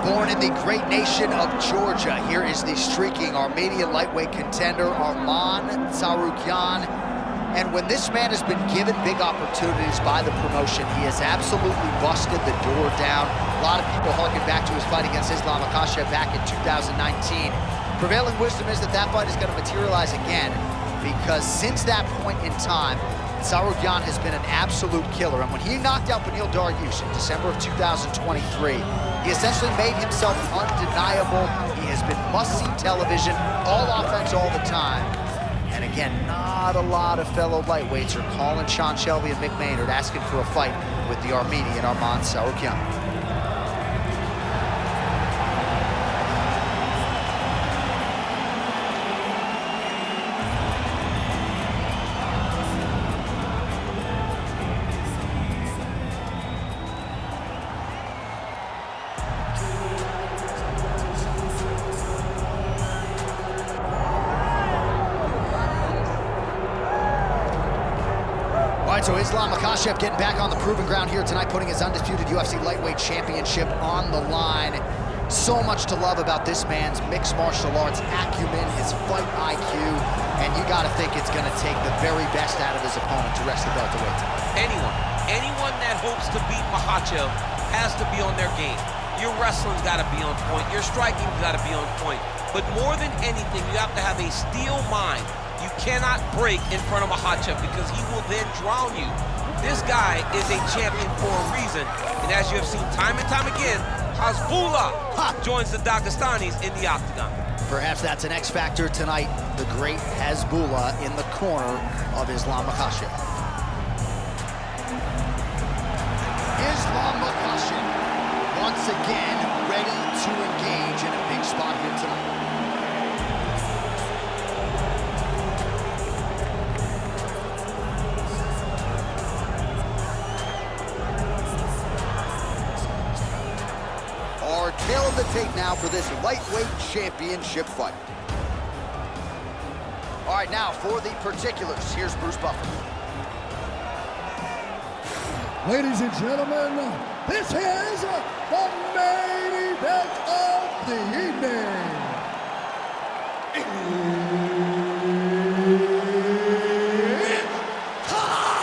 Born in the great nation of Georgia, here is the streaking Armenian lightweight contender, Arman Tsarukyan. And when this man has been given big opportunities by the promotion, he has absolutely busted the door down. A lot of people harken back to his fight against Makhachev back in 2019. Prevailing wisdom is that that fight is going to materialize again, because since that point in time, Tsarukyan has been an absolute killer. And when he knocked out Beneil Dariush in December of 2023, he essentially made himself undeniable. He has been must-see television, all offense all the time. And again, not a lot of fellow lightweights are calling Sean Shelby and Mick Maynard asking for a fight with the Armenian Arman Tsarukyan. All right, so Makhachev getting back on the proving ground here tonight, putting his undisputed UFC lightweight championship on the line. So much to love about this man's mixed martial arts acumen, his fight IQ, and you gotta think it's gonna take the very best out of his opponent to wrest the belt away tonight. Anyone that hopes to beat Makhachev has to be on their game. Your wrestling's gotta be on point, your striking's gotta be on point. But more than anything, you have to have a steel mind. You cannot break in front of Makhachev because he will then drown you. This guy is a champion for a reason. And as you have seen time and time again, Hezbollah joins the Dagestanis in the octagon. Perhaps that's an X factor tonight. The great Hezbollah in the corner of Makhachev. Makhachev once again ready to engage in a big spot here tonight. Tail of the tape now for this lightweight championship fight. All right, now for the particulars, here's Bruce Buffer. Ladies and gentlemen, this is the main event of the evening. It's time!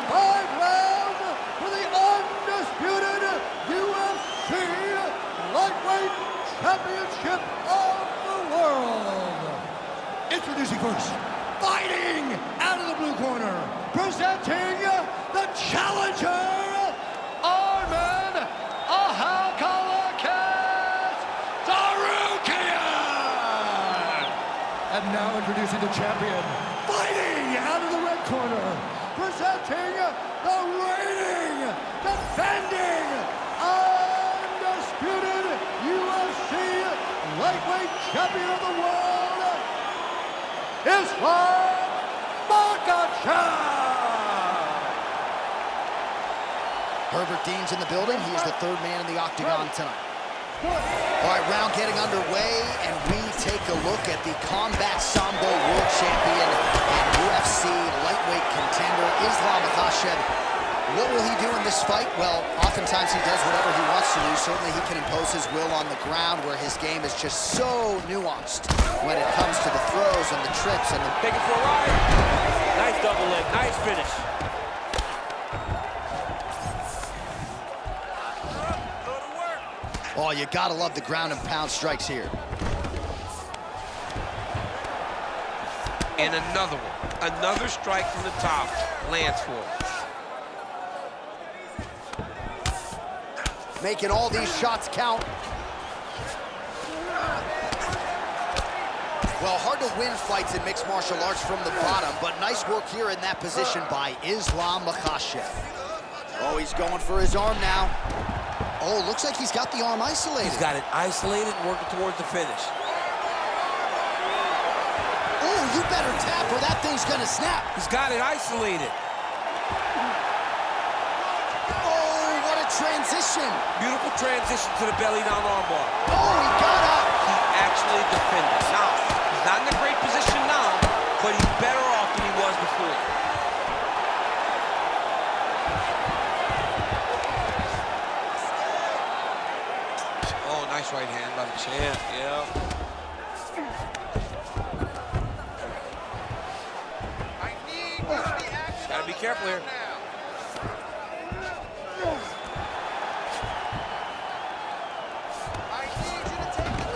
5 rounds for the undisputed UFC lightweight championship of the world. Introducing first, fighting out of the blue corner, presenting the challenger, Arman Tsarukyan. And now introducing the champion, fighting out of the red corner, presenting the reigning, defending, undisputed UFC lightweight champion of the world, Makhachev. Herbert Dean's in the building. He is the third man in the octagon tonight. All right, round getting underway, and we take a look at the Combat Sambo World Champion and UFC lightweight contender, Makhachev. What will he do in this fight? Well, oftentimes he does whatever he wants to do. Certainly he can impose his will on the ground, where his game is just so nuanced when it comes to the throws and the trips and the... Taking for a ride. Nice double leg, nice finish. Oh, you gotta love the ground and pound strikes here. And another one. Another strike from the top lands for him. Making all these shots count. Well, hard to win fights in mixed martial arts from the bottom, but nice work here in that position by Makhachev. Oh, he's going for his arm now. Oh, looks like he's got the arm isolated. He's got it isolated and working towards the finish. Oh, you better tap or that thing's gonna snap. He's got it isolated. Transition. Beautiful transition to the belly down armbar. Oh, he got up. He actually defended. Now, he's not in a great position now, but he's better off than he was before. Nice right hand by the champ, yeah. Gotta be careful here.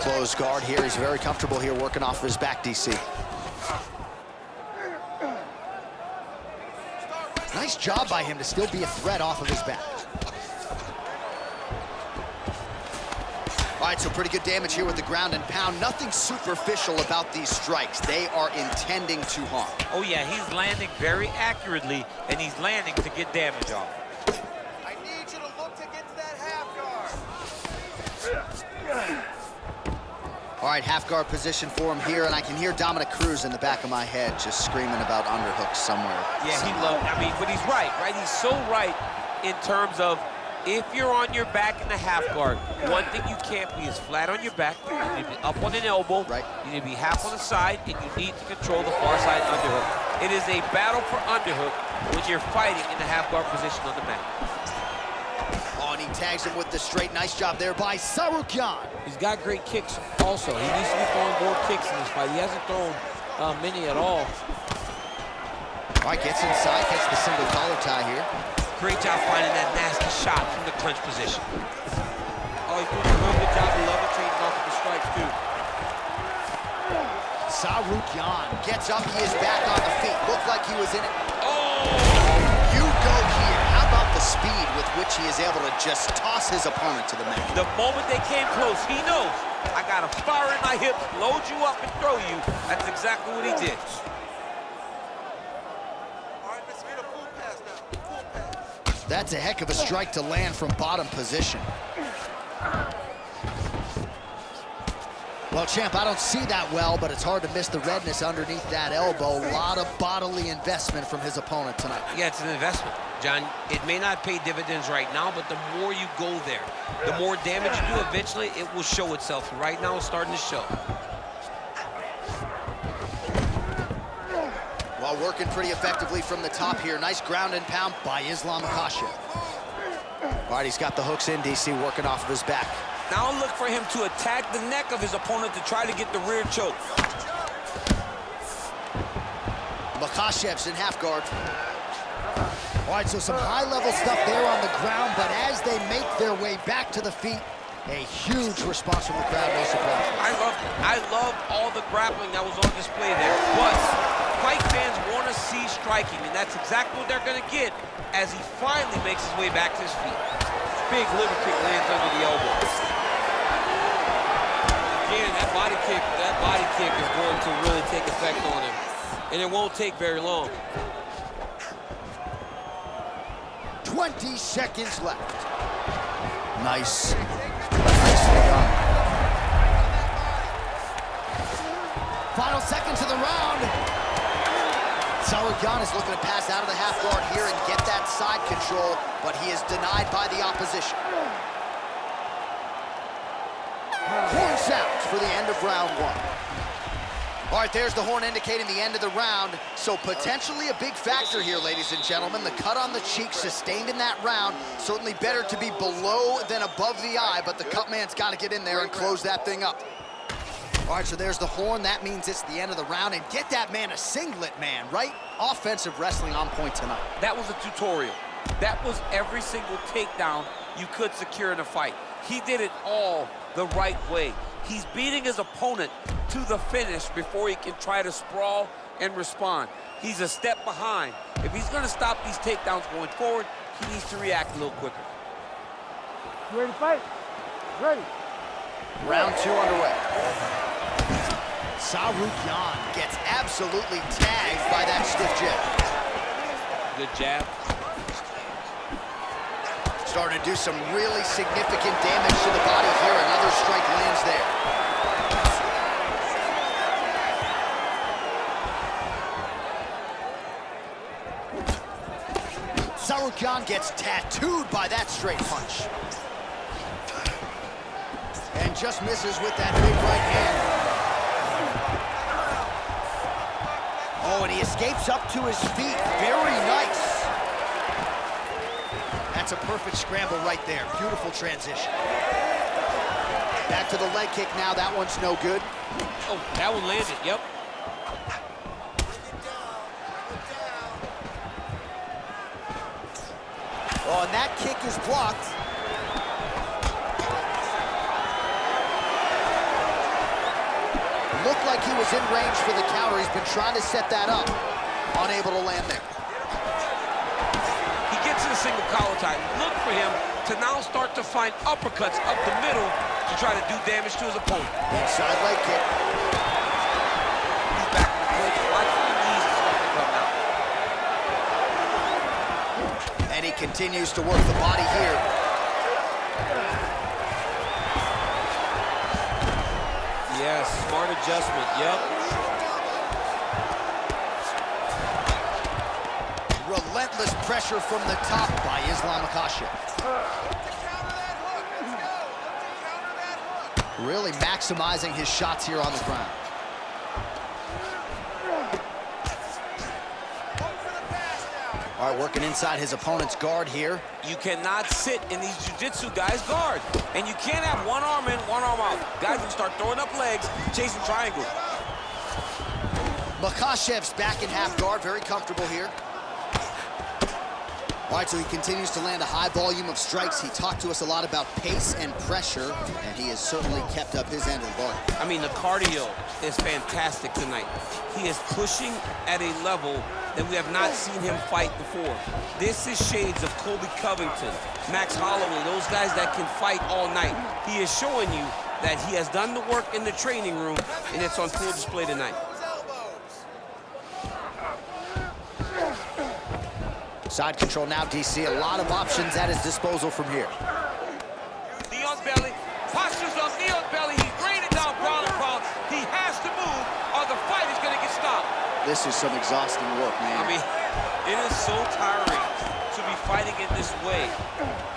Closed guard here. He's very comfortable here working off of his back, DC. Nice job by him to still be a threat off of his back. All right, so pretty good damage here with the ground and pound. Nothing superficial about these strikes. They are intending to harm. Oh yeah, he's landing very accurately, and he's landing to get damage off. I need you to look to get to that half guard. All right, half guard position for him here, and I can hear Dominic Cruz in the back of my head just screaming about underhooks somewhere. Yeah, he loves, I mean, but he's right? He's so right in terms of if you're on your back in the half guard, one thing you can't be is flat on your back. You need to be up on an elbow. Right. You need to be half on the side, and you need to control the far side underhook. It is a battle for underhook when you're fighting in the half guard position on the mat. Oh, and he tags him with the straight. Nice job there by Tsarukyan. He's got great kicks also. He needs to be throwing more kicks in this fight. He hasn't thrown many at all. All right, gets inside, gets the single collar tie here. Great job finding that nasty shot from the clinch position. Oh, he's doing a real good job of levitating off of the strikes, too. Tsarukyan gets up, he is back on the feet. Looked like he was in it. Oh! You go here. How about the speed with which he is able to just toss his opponent to the mat? The moment they came close, he knows, I got a fire in my hips, load you up and throw you. That's exactly what he did. That's a heck of a strike to land from bottom position. Well, champ, I don't see that well, but it's hard to miss the redness underneath that elbow. A lot of bodily investment from his opponent tonight. Yeah, it's an investment, John. It may not pay dividends right now, but the more you go there, the more damage you do eventually, it will show itself. Right now, it's starting to show. While working pretty effectively from the top here. Nice ground and pound by Islam Makhachev. All right, he's got the hooks in, DC, working off of his back. Now look for him to attack the neck of his opponent to try to get the rear choke. Makhachev's in half guard. All right, so some high-level stuff there on the ground, but as they make their way back to the feet, a huge response from the crowd, no surprise. I loved it. I love all the grappling that was on display there. But fight fans want to see striking, and that's exactly what they're going to get as he finally makes his way back to his feet. Big liver kick lands under the elbow. Again, that body kick is going to really take effect on him, and it won't take very long. 20 seconds left. Nice. Nicely done. Final seconds of the round. Tsarukyan is looking to pass out of the half guard here and get that side control, but he is denied by the opposition. Horn sounds for the end of round one. All right, there's the horn indicating the end of the round. So potentially a big factor here, ladies and gentlemen. The cut on the cheek sustained in that round. Certainly better to be below than above the eye, but the cut man's got to get in there and close that thing up. All right, so there's the horn. That means it's the end of the round. And get that man a singlet, man, right? Offensive wrestling on point tonight. That was a tutorial. That was every single takedown you could secure in a fight. He did it all the right way. He's beating his opponent to the finish before he can try to sprawl and respond. He's a step behind. If he's going to stop these takedowns going forward, he needs to react a little quicker. You ready to fight? Ready. Round two underway. Tsarukyan gets absolutely tagged by that stiff jab. Good jab. Starting to do some really significant damage to the body here. Another strike lands there. Tsarukyan gets tattooed by that straight punch. And just misses with that big right hand. Oh, and he escapes up to his feet. Very nice. That's a perfect scramble right there. Beautiful transition. Back to the leg kick now. That one's no good. Oh, that one landed, yep. Oh, and that kick is blocked. Looked like he was in range for the counter. He's been trying to set that up. Unable to land there. He gets in a single collar tie. Look for him to now start to find uppercuts up the middle to try to do damage to his opponent. Inside leg kick. He's back in the clinch. Watch for the knees to start to come out. And he continues to work the body here. Yes, smart adjustment, yep. Relentless pressure from the top by Makhachev. Really maximizing his shots here on the ground. All right, working inside his opponent's guard here. You cannot sit in these jiu-jitsu guys' guard. And you can't have one arm in, one arm out. Guys can start throwing up legs, chasing triangles. Makhachev's back in half guard, very comfortable here. All right, so he continues to land a high volume of strikes. He talked to us a lot about pace and pressure, and he has certainly kept up his end of the bargain. I mean, the cardio is fantastic tonight. He is pushing at a level that we have not seen him fight before. This is shades of Colby Covington, Max Holloway, those guys that can fight all night. He is showing you that he has done the work in the training room, and it's on full display tonight. Side control now, DC. A lot of options at his disposal from here. Knee on belly, postures up, knee on belly. He's raining down ground and pound. He has to move or the fight is going to get stopped. This is some exhausting work, man. I mean, it is so tiring to be fighting in this way.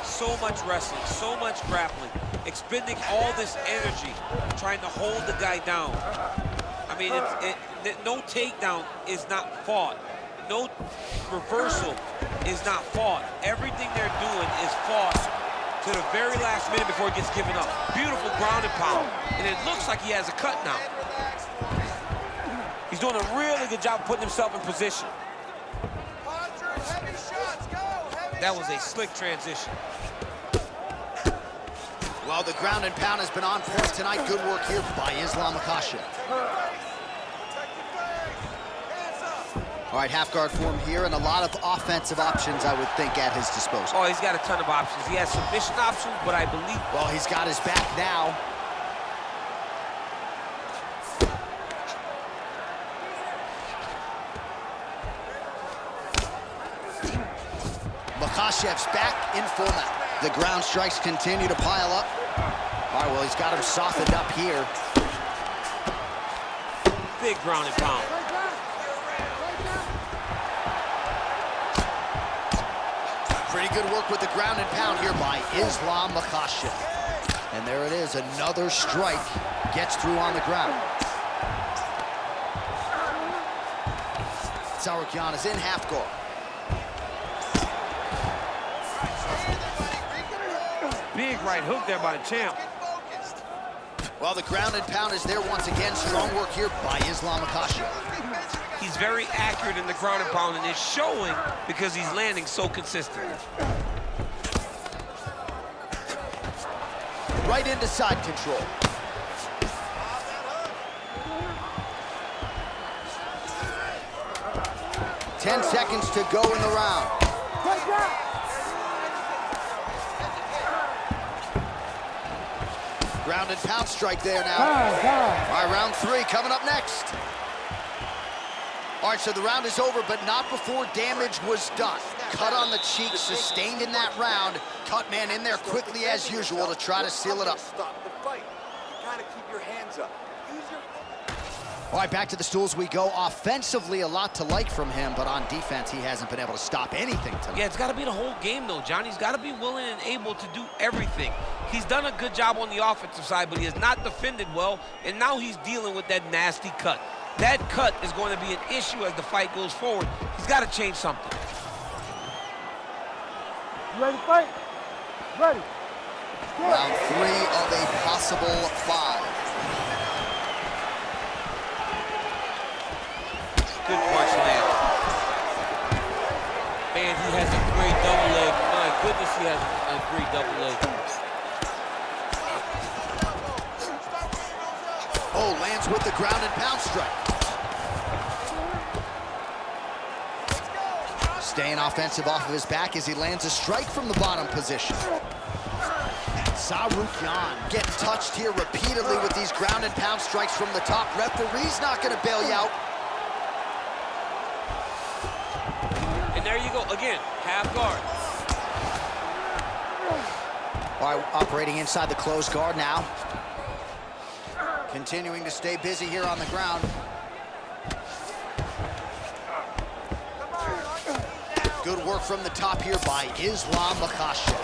So much wrestling, so much grappling, expending all this energy, trying to hold the guy down. I mean, no takedown is not fought. No reversal is not fought. Everything they're doing is fought to the very last minute before it gets given up. Beautiful ground and pound. And it looks like he has a cut now. He's doing a really good job of putting himself in position. That was a slick transition. Well, the ground and pound has been on point tonight. Good work here by Makhachev. All right, half guard form here, and a lot of offensive options, I would think, at his disposal. Oh, he's got a ton of options. He has submission options, but I believe... Well, he's got his back now. Makhachev's back in full now. The ground strikes continue to pile up. All right, well, he's got him softened up here. Big ground and pound. Pretty good work with the ground and pound here by Makhachev. And there it is, another strike gets through on the ground. Tsarukyan is in half guard. Big right hook there by the champ. Well, the ground and pound is there once again. Strong work here by Makhachev. He's very accurate in the ground and pound, and it's showing because he's landing so consistently. Right into side control. Ten seconds to go in the round. Ground and pound strike there now. All right, round three coming up next. All right, so the round is over, but not before damage was done. Cut on the cheek, sustained in that round. Cut man in there quickly as usual to try to seal it up. Stop the fight. You gotta keep your hands up. Use your... All right, back to the stools we go. Offensively, a lot to like from him, but on defense, he hasn't been able to stop anything tonight. Yeah, it's got to be the whole game, though, John. He's got to be willing and able to do everything. He's done a good job on the offensive side, but he has not defended well, and now he's dealing with that nasty cut. That cut is going to be an issue as the fight goes forward. He's got to change something. You ready to fight? Ready. Round 3 of a possible 5. Good punch land. Man, he has a great double leg. My goodness, he has a great double leg. Oh, lands with the ground and pound strike. Staying offensive off of his back as he lands a strike from the bottom position. Tsarukyan getting touched here repeatedly with these ground and pound strikes from the top. Referee's not going to bail you out. And there you go, again, half guard. All right, operating inside the closed guard now. Continuing to stay busy here on the ground. Good work from the top here by Makhachev.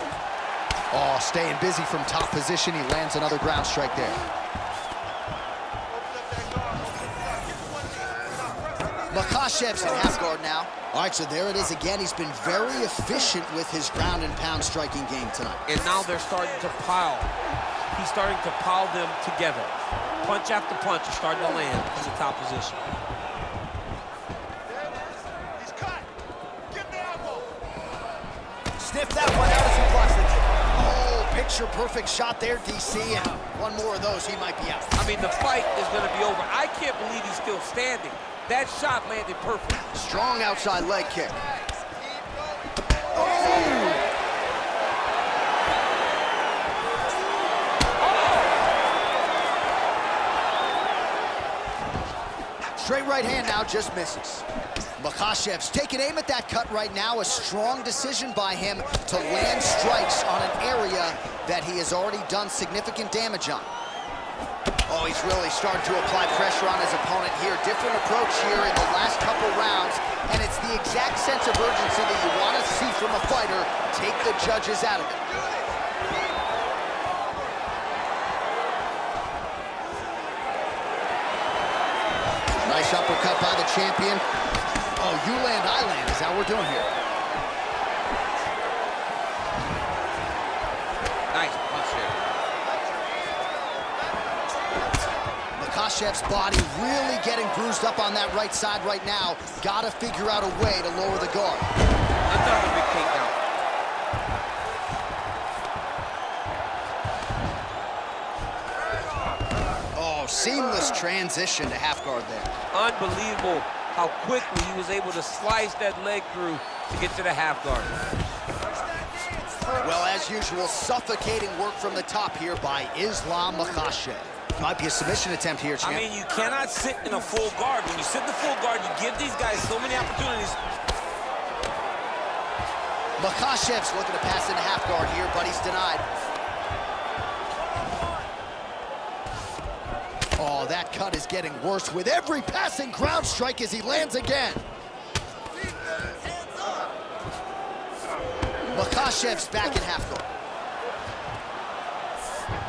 Oh, staying busy from top position. He lands another ground strike there. Makhachev's in half guard now. All right, so there it is again. He's been very efficient with his ground and pound striking game tonight. And now they're starting to pile. He's starting to pile them together. Punch after punch is starting to land in the top position. He's cut. Get the elbow. Sniff that one out as he blocks it. Oh, picture-perfect shot there, DC, and one more of those, he might be out. I mean, the fight is going to be over. I can't believe he's still standing. That shot landed perfect. Strong outside leg kick. Straight right hand now, just misses. Makhachev's taking aim at that cut right now. A strong decision by him to land strikes on an area that he has already done significant damage on. Oh, he's really starting to apply pressure on his opponent here. Different approach here in the last couple rounds, and it's the exact sense of urgency that you want to see from a fighter. Take the judges out of it. Nice uppercut by the champion. Oh, you land, I land is how we're doing here. Nice punch there. Makhachev's body really getting bruised up on that right side right now. Gotta figure out a way to lower the guard. Another big takedown. Oh, seamless transition to half guard there. Unbelievable how quickly he was able to slice that leg through to get to the half guard. Well, as usual, suffocating work from the top here by Makhachev. Might be a submission attempt here, champ. I mean, you cannot sit in a full guard. When you sit in the full guard, you give these guys so many opportunities. Makhachev's looking to pass into half guard here, but he's denied. Oh, that cut is getting worse with every passing ground strike as he lands again. Makhachev's back in half guard.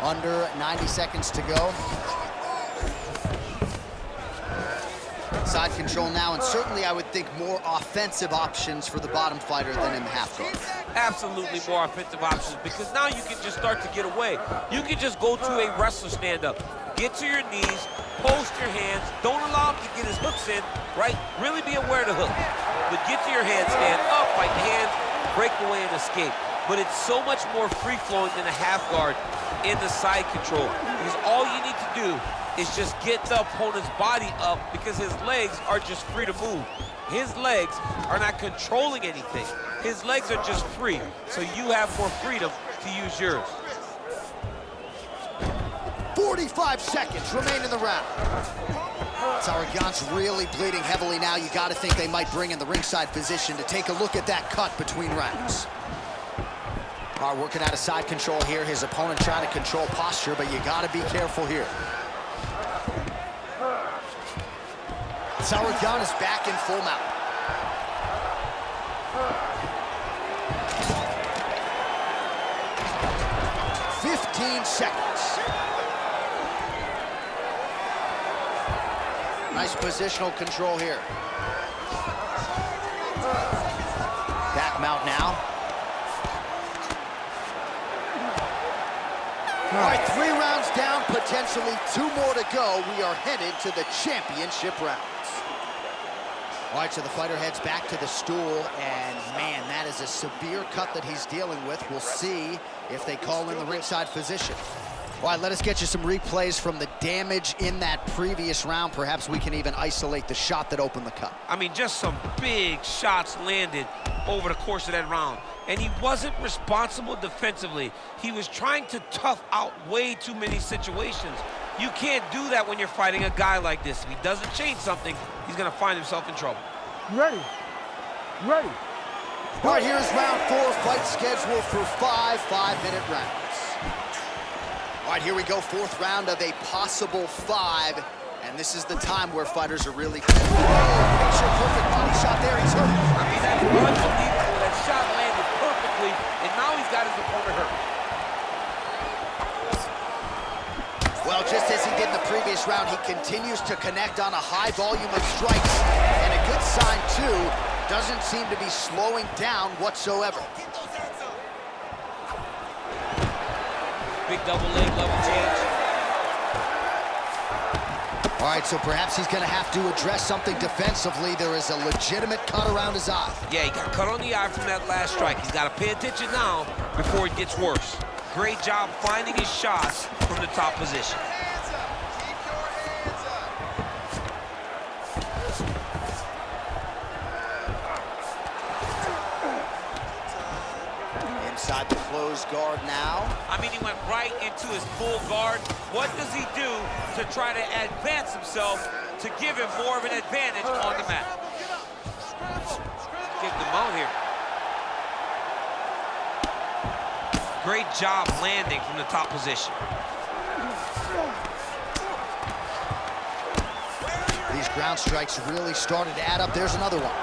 Under 90 seconds to go. Side control now, and certainly I would think more offensive options for the bottom fighter than in the half guard. Absolutely more offensive options, because now you can just start to get away. You can just go to a wrestler stand-up. Get to your knees, post your hands, don't allow him to get his hooks in, right? Really be aware of the hook. But get to your hands, stand up, fight the hands, break away and escape. But it's so much more free-flowing than a half guard in the side control. Because all you need to do is just get the opponent's body up, because his legs are just free to move. His legs are not controlling anything. His legs are just free, so you have more freedom to use yours. 45 seconds remain in the round. Tsarukyan's really bleeding heavily now. You got to think they might bring in the ringside physician to take a look at that cut between rounds. All right, working out of side control here. His opponent trying to control posture, but you got to be careful here. Tsarukyan is back in full mount. Seconds. Nice positional control here. Back mount now. All right, 3 rounds down, potentially 2 more to go. We are headed to the championship rounds. All right, so the fighter heads back to the stool, and man, that is a severe cut that he's dealing with. We'll see if they call in the ringside physician. All right, let us get you some replays from the damage in that previous round. Perhaps we can even isolate the shot that opened the cut. I mean, just some big shots landed over the course of that round. And he wasn't responsible defensively. He was trying to tough out way too many situations. You can't do that when you're fighting a guy like this. If he doesn't change something, he's gonna find himself in trouble. Ready. Ready. All right, here's round 4, fight scheduled for 5 5-minute rounds. All right, here we go, 4th round of a possible 5, and this is the time where fighters are really... Oh, picture perfect body shot there, he's hurt. I mean, that's unbelievable. That shot landed perfectly, and now he's got his opponent hurt. Well, just as he did in the previous round, he continues to connect on a high volume of strikes, and a good sign, too, doesn't seem to be slowing down whatsoever. Big double leg level change. All right, so perhaps he's gonna have to address something defensively. There is a legitimate cut around his eye. Yeah, he got cut on the eye from that last strike. He's got to pay attention now before it gets worse. Great job finding his shots from the top position. Inside the closed guard now. I mean, he went right into his full guard. What does he do to try to advance himself to give him more of an advantage on the mat? Give them out here. Great job landing from the top position. These ground strikes really started to add up. There's another one.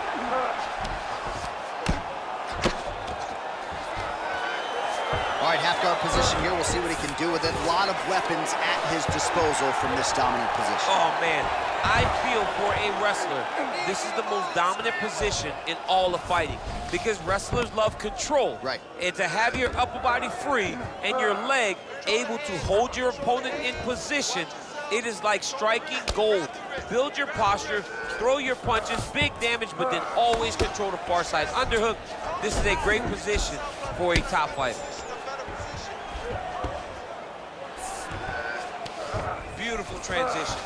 All right, half guard position here. We'll see what he can do with it. A lot of weapons at his disposal from this dominant position. Oh, man. I feel for a wrestler, this is the most dominant position in all of fighting because wrestlers love control. Right. And to have your upper body free and your leg able to hold your opponent in position, it is like striking gold. Build your posture, throw your punches, big damage, but then always control the far side underhook. This is a great position for a top fighter. Beautiful transition.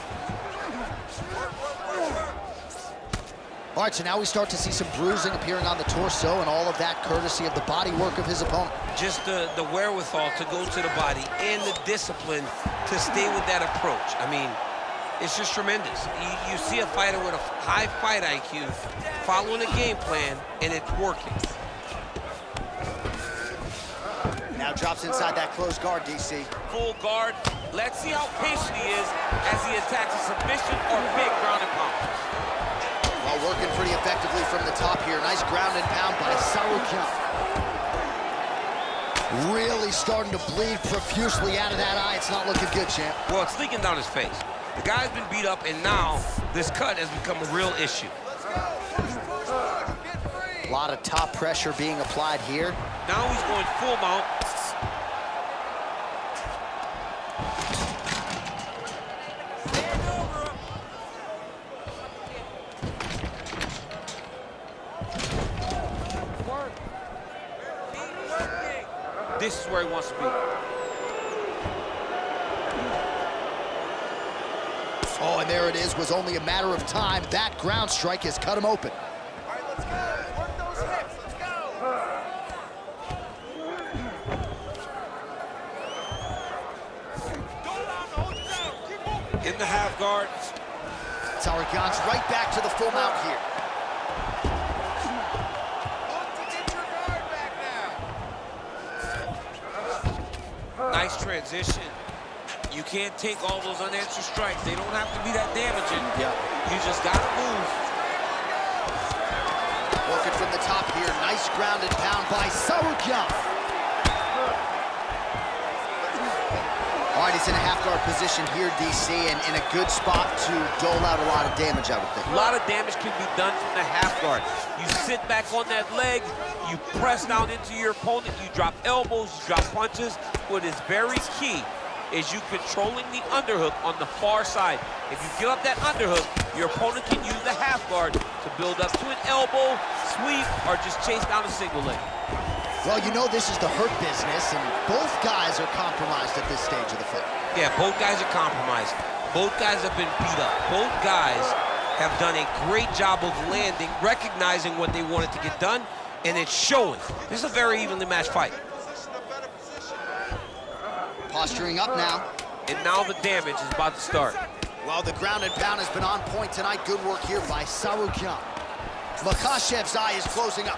All right, so now we start to see some bruising appearing on the torso, and all of that courtesy of the body work of his opponent. Just the wherewithal to go to the body and the discipline to stay with that approach. I mean, it's just tremendous. You see a fighter with a high fight IQ following a game plan, and it's working. Now drops inside that closed guard, DC. Full guard. Let's see how patient he is as he attacks a submission or big ground and pound. Well, working pretty effectively from the top here. Nice ground and pound by Tsarukyan. Really starting to bleed profusely out of that eye. It's not looking good, champ. Well, it's leaking down his face. The guy's been beat up, and now this cut has become a real issue. A lot of top pressure being applied here. Now he's going full mount. This is where he wants to be. Oh, and there it is. Was only a matter of time. That ground strike has cut him open. All right, let's go. Work those hips. Let's go. In the half guard. Tsarukyan's right back to the full mount here. Nice transition. You can't take all those unanswered strikes. They don't have to be that damaging. Yeah. You just got to move. Working from the top here. Nice ground and pound by Tsarukyan. All right, he's in a half-guard position here, DC, and in a good spot to dole out a lot of damage, I would think. A lot of damage can be done from the half guard. You sit back on that leg, you press down into your opponent, you drop elbows, you drop punches. What is very key is you controlling the underhook on the far side. If you give up that underhook, your opponent can use the half guard to build up to an elbow, sweep, or just chase down a single leg. Well, you know this is the hurt business, and both guys are compromised at this stage of the fight. Yeah, both guys are compromised. Both guys have been beat up. Both guys have done a great job of landing, recognizing what they wanted to get done, and it's showing. This is a very evenly matched fight. Posturing up now. And now the damage is about to start. Well, the ground and pound has been on point tonight. Good work here by Tsarukyan. Makhachev's eye is closing up.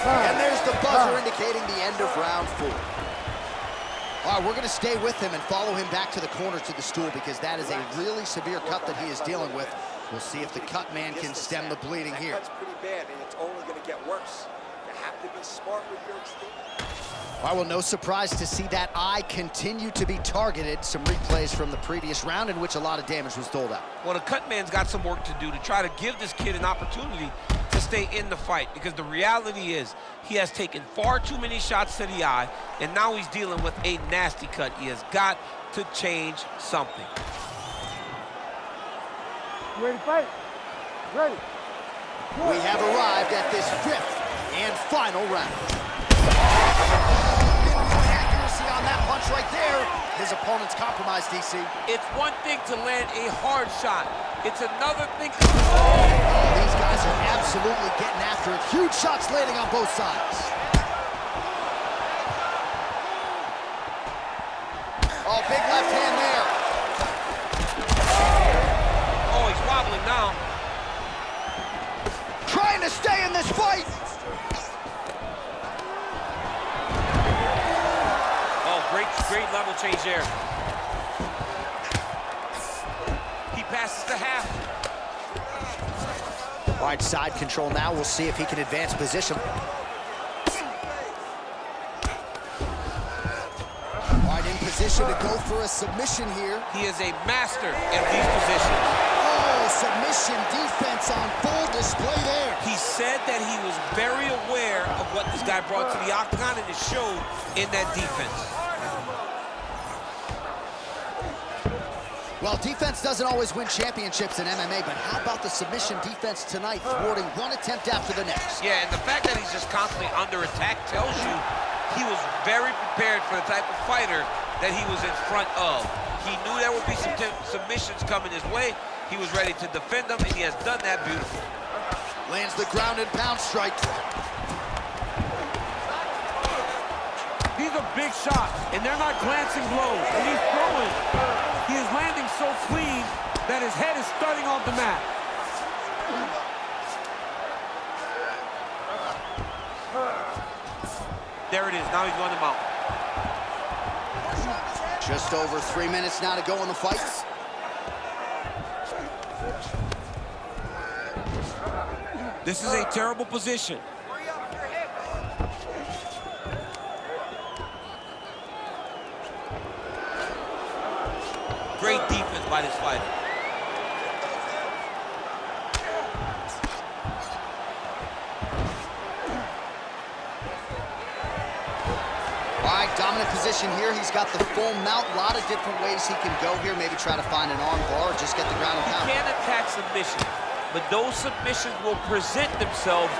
And there's the buzzer indicating the end of round 4. All right, we're gonna stay with him and follow him back to the corner to the stool because that is a really severe cut that he is dealing with. We'll see if the cut man can stem the bleeding here. That cut's pretty bad, and it's only gonna get worse. You have to be smart with your extended. All right, well, no surprise to see that eye continue to be targeted. Some replays from the previous round in which a lot of damage was doled out. Well, the cut man's got some work to do to try to give this kid an opportunity to stay in the fight, because the reality is he has taken far too many shots to the eye, and now he's dealing with a nasty cut. He has got to change something. Ready to fight? Ready. We have arrived at this 5th and final round. Accuracy on that punch right there. His opponent's compromised, DC. It's one thing to land a hard shot. It's another thing to... These guys are absolutely getting after it. Huge shots landing on both sides. Oh, big left hand there. Oh, he's wobbling now. Trying to stay in this fight. Oh, great level change there. He passes the half. All right, side control now. We'll see if he can advance position. All right, in position to go for a submission here. He is a master in these positions. Oh, submission defense on full display there. He said that he was very aware of what this guy brought to the octagon, and it showed in that defense. Well, defense doesn't always win championships in MMA, but how about the submission defense tonight, thwarting one attempt after the next? Yeah, and the fact that he's just constantly under attack tells you he was very prepared for the type of fighter that he was in front of. He knew there would be some submissions coming his way. He was ready to defend them, and he has done that beautifully. Lands the ground and pound strike. These are big shots, and they're not glancing blows. When he's throwing, he is landing so clean that his head is starting off the mat. There it is. Now he's running him out. Just over 3 minutes now to go in the fight. This is a terrible position. Great defense by this fighter. All right, dominant position here. He's got the full mount. A lot of different ways he can go here. Maybe try to find an arm bar or just get the ground and pound. He can attack submissions, but those submissions will present themselves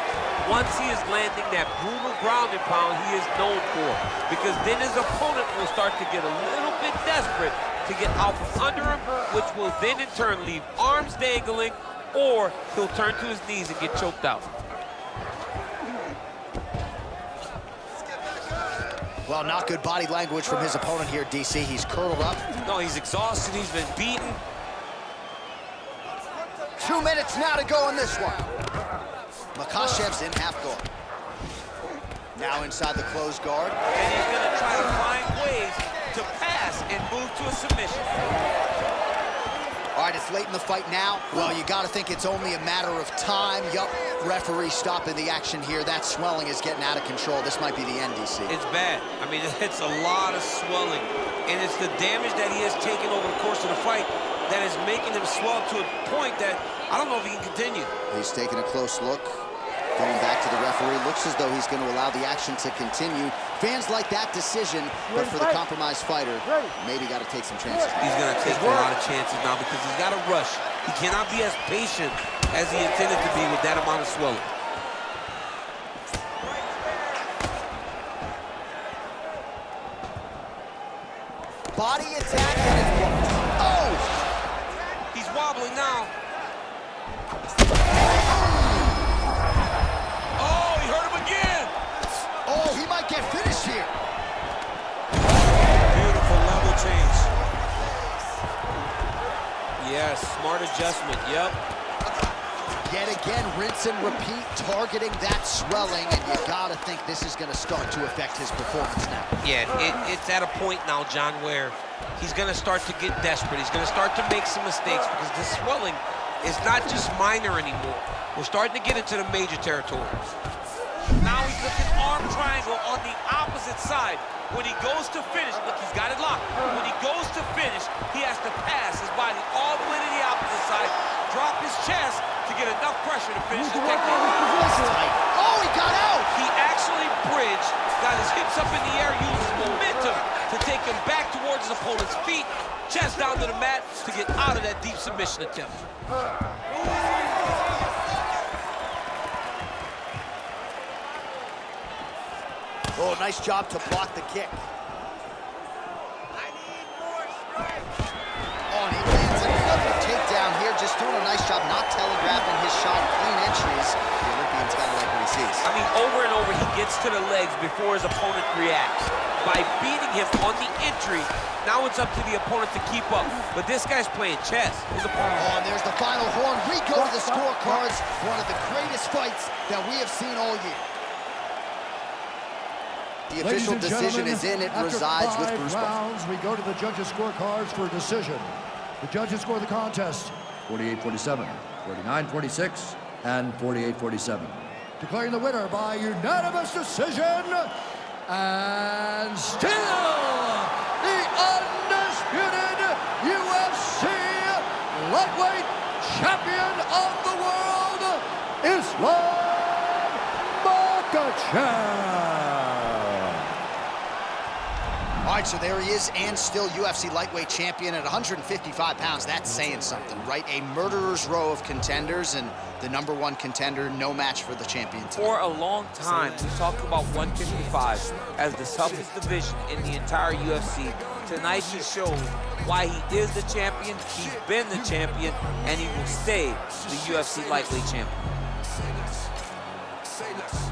once he is landing that brutal ground and pound he is known for. Because then his opponent will start to get a little bit desperate to get out from under him, which will then in turn leave arms dangling, or he'll turn to his knees and get choked out. Well, not good body language from his opponent here, DC. He's curled up. No, he's exhausted, he's been beaten. 2 minutes now to go in this one. Makhachev's in half guard. Now inside the closed guard. And he's gonna try to find ways to pass and move to a submission. All right, it's late in the fight now. Well, you gotta think it's only a matter of time. Yup, referee stopping the action here. That swelling is getting out of control. This might be the end, DC. It's bad. I mean, it's a lot of swelling And it's the damage that he has taken over the course of the fight that is making him swell to a point that I don't know if he can continue. He's taking a close look. Going back to the referee. Looks as though he's going to allow the action to continue. Fans like that decision, but for the compromised fighter, maybe got to take some chances. He's going to take a lot of chances now because he's got to rush. He cannot be as patient as he intended to be with that amount of swelling. Body attack and it's blocked. Oh! He's wobbling now. Oh, he hurt him again. Oh, he might get finished here. Beautiful level change. Yes, smart adjustment, yep. Yet again, rinse and repeat, targeting that swelling, and you gotta think this is gonna start to affect his performance now. Yeah, it's at a point now, John, where he's gonna start to get desperate. He's gonna start to make some mistakes because the swelling is not just minor anymore. We're starting to get into the major territory. Now he's looking arm triangle on the opposite side. When he goes to finish, look, he's got it locked. When he goes to finish, he has to pass his body all the way to the opposite side, drop his chest to get enough pressure to finish the technique. Oh, he got out! He actually bridged, got his hips up in the air, used his momentum to take him back towards his opponent's feet, chest down to the mat to get out of that deep submission attempt. Oh, nice job to block the kick. Oh, and he lands another takedown here, just doing a nice job not telegraphing his shot, clean entries. The Olympian's gotta like what he sees. I mean, over and over, he gets to the legs before his opponent reacts. By beating him on the entry, now it's up to the opponent to keep up. But this guy's playing chess. His opponent. Oh, and there's the final horn. We go to the scorecards. One of the greatest fights that we have seen all year. The official decision is in. It resides with Bruce rounds, we go to the judges' scorecards for a decision. The judges score the contest 48-47, 49-46, and 48-47. Declaring the winner by unanimous decision, and still the undisputed UFC lightweight champion of the world, Islam Makhachev. All right, so there he is, and still UFC lightweight champion at 155 pounds. That's saying something, right? A murderer's row of contenders, and the #1 contender, no match for the champion tonight. For a long time, we talked about 155 as the toughest division in the entire UFC. Tonight he showed why he is the champion, he's been the champion, and he will stay the UFC lightweight champion. Say less.